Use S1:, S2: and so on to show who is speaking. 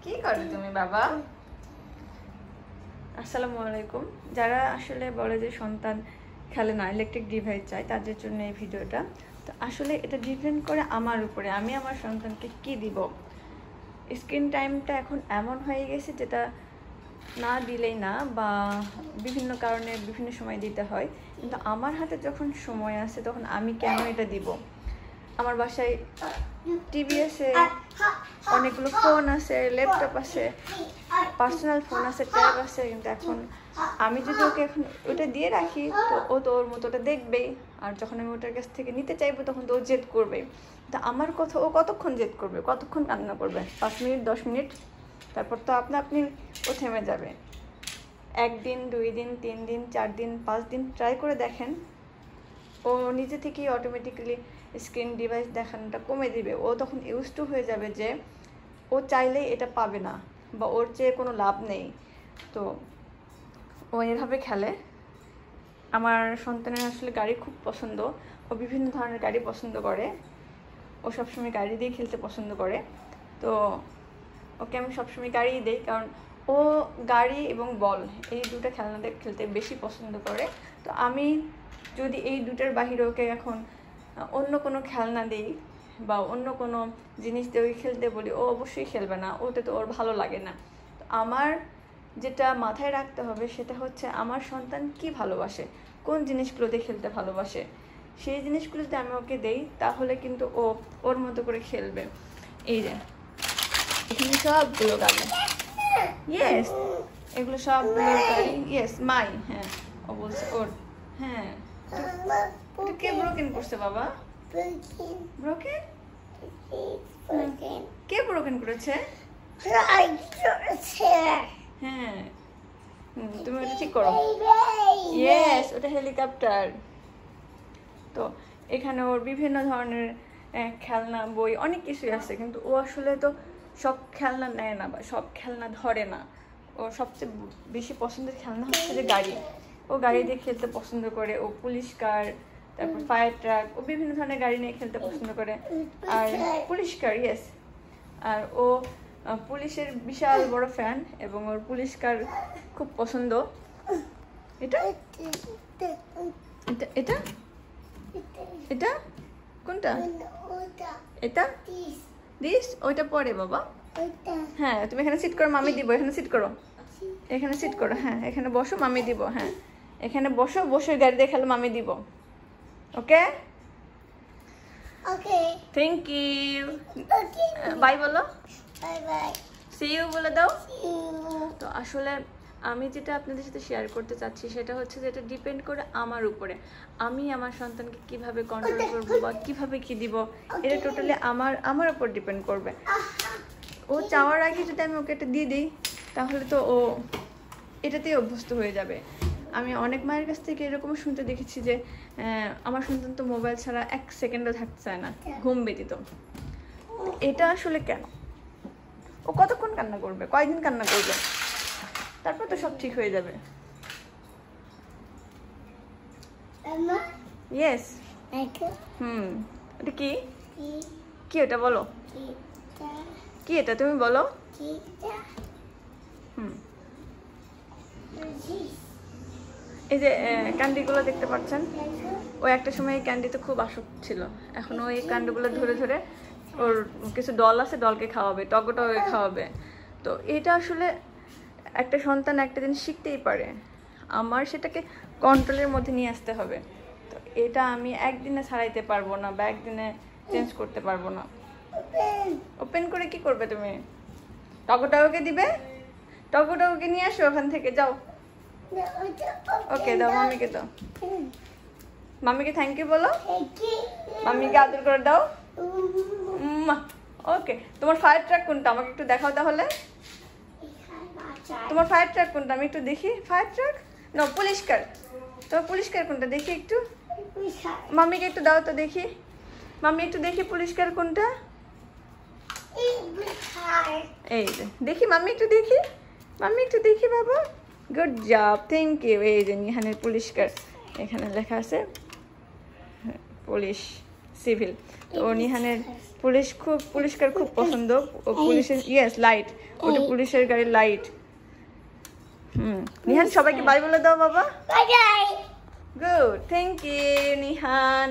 S1: কি করো তুমি বাবা? আসসালামু আলাইকুম। যারা আসলে বলে যে সন্তান খেলে না, ইলেকট্রিক ডিভাইস চাই, তাদের জন্য এই ভিডিওটা। তো আসলে এটা ডিপেন্ড করে আমার উপরে, আমি আমার সন্তানকে কি দিব। স্ক্রিন টাইমটা এখন এমন হয়ে গেছে যেটা না দিলেই না, বা বিভিন্ন কারণে বিভিন্ন সময় দিতে হয়। কিন্তু আমার হাতে যখন সময় আছে তখন আমি কেন এটা দিব? আমার বাসায় টিভি আছে, অনেকগুলো ফোন আছে, ল্যাপটপ আছে, পার্সোনাল ফোন আছে, ট্যাব আছে। কিন্তু এখন আমি যদি ওকে এখন ওটা দিয়ে রাখি তো ও তো ওর মতো ওটা দেখবেই। আর যখন আমি ওটার কাছ থেকে নিতে চাইবো তখন তো ও জেদ করবে। তা আমার কথা ও কতক্ষণ জেদ করবে, কতক্ষণ কান্না করবে? 5 মিনিট, 10 মিনিট, তারপর তো আপনি ও থেমে যাবে। 1 দিন, 2 দিন, 3 দিন, 4 দিন, 5 দিন ট্রাই করে দেখেন, ও নিজে থেকেই অটোমেটিক্যালি স্ক্রিন ডিভাইস দেখানোটা কমে দিবে। ও তখন ইউজ টু হয়ে যাবে যে ও চাইলেই এটা পাবে না, বা ওর চেয়ে কোনো লাভ নেই। তো ও এভাবে খেলে। আমার সন্তানের আসলে গাড়ি খুব পছন্দ, ও বিভিন্ন ধরনের গাড়ি পছন্দ করে, ও সবসময় গাড়ি দিয়ে খেলতে পছন্দ করে। তো ওকে আমি সবসময় গাড়িই দিই, কারণ ও গাড়ি এবং বল এই দুটো খেলনাতে খেলতে বেশি পছন্দ করে। তো আমি যদি এই দুটোর বাহিরে ওকে এখন অন্য কোনো খেলনা দিই বা অন্য কোনো জিনিস দিয়ে ওকে খেলতে বলি, ও অবশ্যই খেলবে না, ওতে তো ওর ভালো লাগে না। তো আমার যেটা মাথায় রাখতে হবে সেটা হচ্ছে আমার সন্তান কি ভালোবাসে, কোন জিনিসগুলোতে খেলতে ভালোবাসে, সেই জিনিসগুলো যদি আমি ওকে দেই তাহলে কিন্তু ও ওর মতো করে খেলবে। এই যে এখানে সবগুলো গাড়ি, ইয়েস, এগুলো সবগুলো গাড়ি, ইয়েস মাই। হ্যাঁ, ও বলছে ওর। হ্যাঁ, এটা কে ব্রোকেন করছে বাবা? ব্রোকেন? কে ব্রোকেন করেছে? হ্যাঁ, তুমি ওটা ঠিক করো। ইয়েস, ওটা হেলিকপ্টার। তো এখানে ওর বিভিন্ন ধরনের খেলনা, বই, অনেক কিছুই আছে, কিন্তু ও আসলে তো সব খেলনা নেয় না বা সব খেলনা ধরে না। ওর সবচেয়ে বেশি পছন্দের খেলনা হচ্ছে যে গাড়ি। ও গাড়ি দিয়ে খেলতে পছন্দ করে। ও পুলিশ কার, তারপর ফায়ার ট্রাক, ও বিভিন্ন ধরনের গাড়ি নিয়ে খেলতে পছন্দ করে। আর পুলিশ কার, ইয়েস। আর ও পুলিশের বিশাল বড় ফ্যান, এবং ওর পুলিশ কার খুব পছন্দ। এটা এটা এটা এটা কোনটা? এটা দিস, ওইটা পরে বাবা। হ্যাঁ, তুমি এখানে সিট করো, মামি দিব। এখানে সিট করো, এখানে সিট করো। হ্যাঁ, এখানে বসো, মামি দিব। হ্যাঁ, এখানে বসো, বসে গাড়ি দিয়ে খেলো, মামি দিব। ওকে, থ্যাংক ইউ, বাই বলো, সি ইউ বলে দাও। তো আসলে আমি যেটা আপনাদের সাথে শেয়ার করতে চাচ্ছি সেটা হচ্ছে যে এটা ডিপেন্ড করে আমার উপরে। আমি আমার সন্তানকে কিভাবে কন্ট্রোল করব বা কিভাবে কি দিব, এটা টোটালি আমার উপর ডিপেন্ড করবে। ও চাওয়ার আগে যদি আমি ওকে এটা দিয়ে দিই তাহলে তো ও এটাতেই অভ্যস্ত হয়ে যাবে। আমি অনেক মায়ের কাছ থেকে এরকম শুনতে দেখেছি যে আমার সন্তান তো মোবাইল ছাড়া 1 সেকেন্ডও থাকতে চায় না, ঘুম ব্যতীত। এটা আসলে কেন? ও কতক্ষণ কান্না করবে, কয়দিন কান্না করবে, তারপর তো সব ঠিক হয়ে যাবে। ইয়েস, এটা কি কি ওটা বলো, কি এটা তুমি বলো। এই যে ক্যান্ডিগুলো দেখতে পাচ্ছেন, ও একটা সময় এই ক্যান্ডিতে খুব আসক্ত ছিল। এখন ওই ক্যান্ডিগুলো ধরে ধরে ওর কিছু ডল আছে, ডলকে খাওয়াবে, টগোটাকে খাওয়াবে। তো এটা আসলে একটা সন্তান একটা দিন শিখতেই পারে, আমার সেটাকে কন্ট্রোলের মধ্যে নিয়ে আসতে হবে। তো এটা আমি একদিনে ছাড়াইতে পারবো না বা একদিনে চেঞ্জ করতে পারবো না। ওপেন করে কি করবে তুমি? টগোটাকে দিবে, টগোটাকে নিয়ে আসো ওখান থেকে, যাও। ওকে দাও, মামিকে দাও, মামিকে থ্যাংক ইউ বলো, মামিকে আদর করে দাও। ওকে, তোমার ফায়ার ট্রাক কোনটা আমাকে একটু দেখাও তাহলে। তোমার ফায়ার ট্রাক কোনটা আমি একটু দেখি। ফায়ার ট্রাক না, পুলিশ কার। তোমার পুলিশ কার কোনটা দেখি একটু, মামিকে একটু দাও তো দেখি। মামি একটু দেখি পুলিশ কার কোনটা। এই যে দেখি, মামি একটু দেখি, মামি একটু দেখি বাবা। Good job, thank you. এই যে নিহানের পুলিশ কার, এখানে লেখা আছে পুলিশ সিভিল। তো নিহানের পুলিশকার খুব পছন্দ। পুলিশের ইয়েস লাইট, ওটা পুলিশের গাড়ির লাইট। নিহান সবাইকে বাই বলে দাও বাবা।
S2: Bye bye.
S1: Good, thank you Nihan.